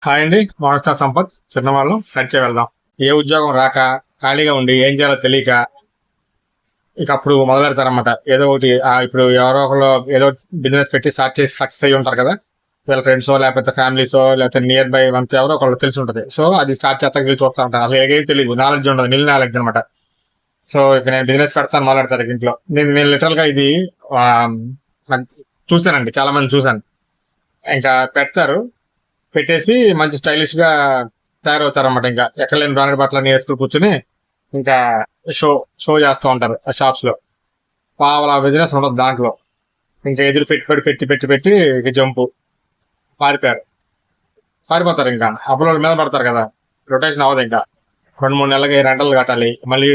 Hi అండి. మానస సంపత్. చిన్నవాళ్ళం నడిచే వెళ్దాం. ఏ ఉద్యోగం రాక ఖాళీగా ఉండి ఏం చేయాలో తెలియక ఇక అప్పుడు మొదలెడతారన్నమాట. ఏదో ఒకటి ఇప్పుడు ఎవరో ఒకళ్ళు ఏదో బిజినెస్ పెట్టి స్టార్ట్ చేసి సక్సెస్ అయ్యి ఉంటారు కదా. వీళ్ళ ఫ్రెండ్సో లేకపోతే ఫ్యామిలీసో లేకపోతే నియర్ బై వన్స్ ఎవరో ఒకళ్ళు తెలిసి ఉంటుంది. సో అది స్టార్ట్ చేస్తాక వీళ్ళు చూస్తూ ఉంటారు. అసలు ఏమీ తెలియదు, నాలెడ్జ్ ఉండదు, నిల్ నాలెడ్జ్ అనమాట. సో ఇక నేను బిజినెస్ పెడతాను మొదలెడతారు ఇక ఇంట్లో. నేను లిటరల్ గా ఇది ఆ, నాకు చూశానండి, చాలా మంది చూశాను. ఇంకా పెడతారు, పెట్టేసి మంచి స్టైలిష్ గా తయారవుతారన్నమాట. ఇంకా ఎక్కడ లేని బ్రాండెడ్ బట్టలన్నీ వేసుకుని కూర్చుని ఇంకా షో షో చేస్తూ ఉంటారు ఆ షాప్స్ లో. పావలా బిజినెస్ ఉండదు దాంట్లో. ఇంకా ఎదురు పెట్టి పెట్టి పెట్టి పెట్టి పెట్టి ఇక జంపు పారిపోయారు, పారిపోతారు. ఇంకా అప్పుడు మీద పడతారు కదా, రొటేషన్ అవ్వదు. ఇంకా 2-3 నెలలకి రెంటలు కట్టాలి, మళ్ళీ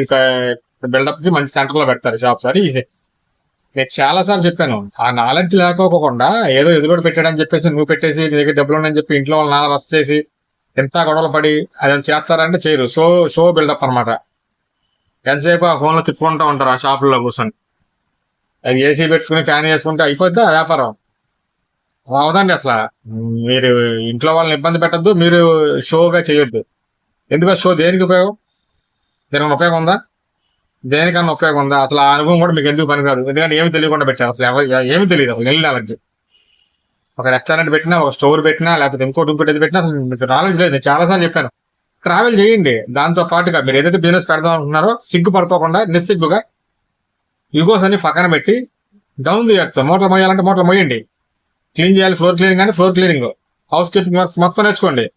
బిల్డప్ కి మంచి సెంటర్ లో పెడతారు షాప్స్. అది ఈజీ. నేను చాలా సార్లు చెప్పాను, ఆ నాలెడ్జ్ లేకపోకుండా ఏదో ఎదుగుడు పెట్టాడని చెప్పేసి నువ్వు పెట్టేసి నీ దగ్గర డబ్బులు ఉన్నాయని చెప్పి ఇంట్లో వాళ్ళ నాన్న రచ్చ చేసి ఎంత గొడవలు పడి అది చేస్తారంటే చేయరు. షో షో బిల్డప్ అనమాట. ఎంతసేపు ఆ ఫోన్ లో తిప్పుకుంటూ ఉంటారు ఆ షాపుల్లో కూర్చొని. అది ఏసీ పెట్టుకుని ఫ్యాన్ వేసుకుంటే అయిపోద్దా వ్యాపారం? అవదండి అసలు. మీరు ఇంట్లో వాళ్ళని ఇబ్బంది పెట్టద్దు, మీరు షోగా చేయొద్దు. ఎందుకు షో దేనికి ఉపయోగం? దేనికి ఉపయోగం ఉందా? దేనికన్నా ఉపయోగం ఉందా? అసలు ఆ అనుభవం కూడా మీకు ఎందుకు పనికాదు. ఎందుకంటే ఏమి తెలియకుండా పెట్టారు. అసలు ఏమి తెలియదు, అసలు నెల నాలెడ్జ్. ఒక రెస్టారెంట్ పెట్టినా, ఒక స్టోర్ పెట్టినా, లేకపోతే ఇంకోటి ఏది పెట్టినా అసలు మీకు నాలెడ్జ్ లేదు. నేను చాలాసార్లు చెప్పాను, ట్రావెల్ చేయండి. దాంతో పాటుగా మీరు ఏదైతే బిజినెస్ పెడదాం అనుకున్నారో సిగ్గు పడుకోకుండా నిస్సిగ్గుగా యుగోస్ అని పక్కన పెట్టి డౌన్ ది ఎర్త్. మూటలు మోయాలంటే మూటలు మోయండి. క్లీన్ చేయాలి, ఫ్లోర్ క్లీనింగ్ అంటే floor cleaning, house keeping work మొత్తం నేర్చుకోండి.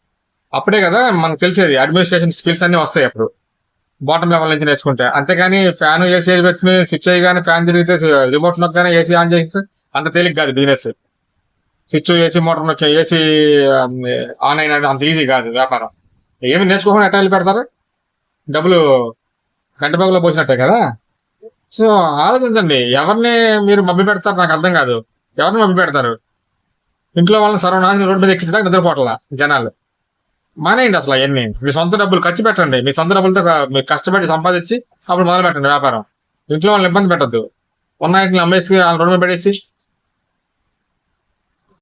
అప్పుడే కదా మనకు తెలిసేది. అడ్మినిస్ట్రేషన్ స్కిల్స్ అన్ని వస్తాయి అప్పుడు, బాటమ్ లెవెల్ నుంచి నేర్చుకుంటే. అంతేగాని ఫ్యాన్ ఏసీ పెట్టుకుని స్విచ్ అయ్యగానే ఫ్యాన్ తిరిగితే రిమోట్ నొక్కగానే ఏసీ ఆన్ చేస్తే అంత తేలిక కాదు బిజినెస్. స్విచ్ ఏసీ మోటార్ నొక్కి ఏసీ ఆన్ అయిన అంత ఈజీ కాదు వ్యాపారం. ఏమి నేర్చుకోకుండా ఎట్లా వెళ్ళి పెడతారు? డబ్బులు గంట బాగులో పోసినట్టే కదా. సో ఆలోచించండి, ఎవరిని మీరు మభ్య పెడతారు నాకు అర్థం కాదు. ఎవరిని మభ్య పెడతారు? ఇంట్లో వాళ్ళని సర్వనాశనం రోడ్డు మీద ఎక్కించడానికి నిద్రపోవట్లా జనాలు. మానేయండి అసలు అవన్నీ. మీ సొంత డబ్బులు ఖర్చు పెట్టండి. మీ సొంత డబ్బులతో మీరు కష్టపడి సంపాదించి అప్పుడు మొదలు పెట్టండి వ్యాపారం. ఇంట్లో వాళ్ళని ఇబ్బంది పెట్టద్దు. ఉన్న వాటిని అమ్మేసి రోడ్డు మీద పెట్టేసి